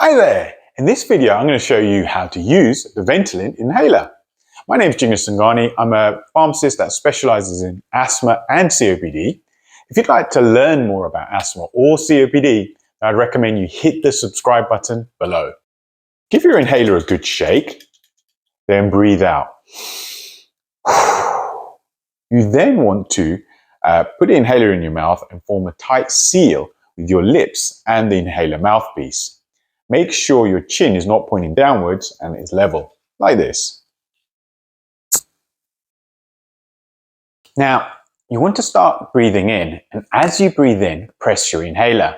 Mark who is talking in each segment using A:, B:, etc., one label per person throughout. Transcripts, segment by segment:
A: Hi there! In this video, I'm going to show you how to use the Ventolin inhaler. My name is Jignesh Sangani. I'm a pharmacist that specializes in asthma and COPD. If you'd like to learn more about asthma or COPD, I'd recommend you hit the subscribe button below. Give your inhaler a good shake, then breathe out. You then want to put the inhaler in your mouth and form a tight seal with your lips and the inhaler mouthpiece. Make sure your chin is not pointing downwards and is level, like this. Now, you want to start breathing in, and as you breathe in, press your inhaler.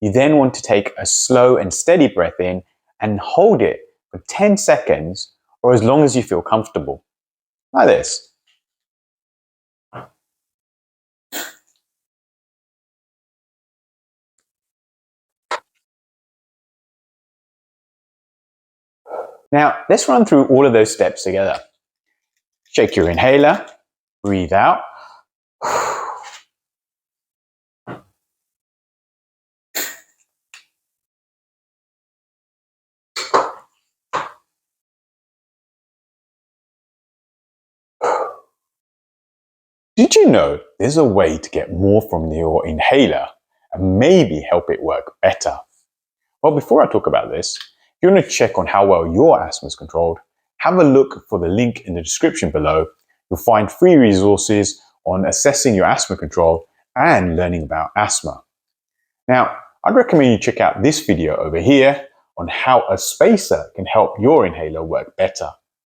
A: You then want to take a slow and steady breath in and hold it for 10 seconds or as long as you feel comfortable, like this. Now, let's run through all of those steps together. Shake your inhaler, breathe out. Did you know there's a way to get more from your inhaler and maybe help it work better? Well, before I talk about this, if you want to check on how well your asthma is controlled, have a look for the link in the description below. You'll find free resources on assessing your asthma control and learning about asthma. Now, I'd recommend you check out this video over here on how a spacer can help your inhaler work better.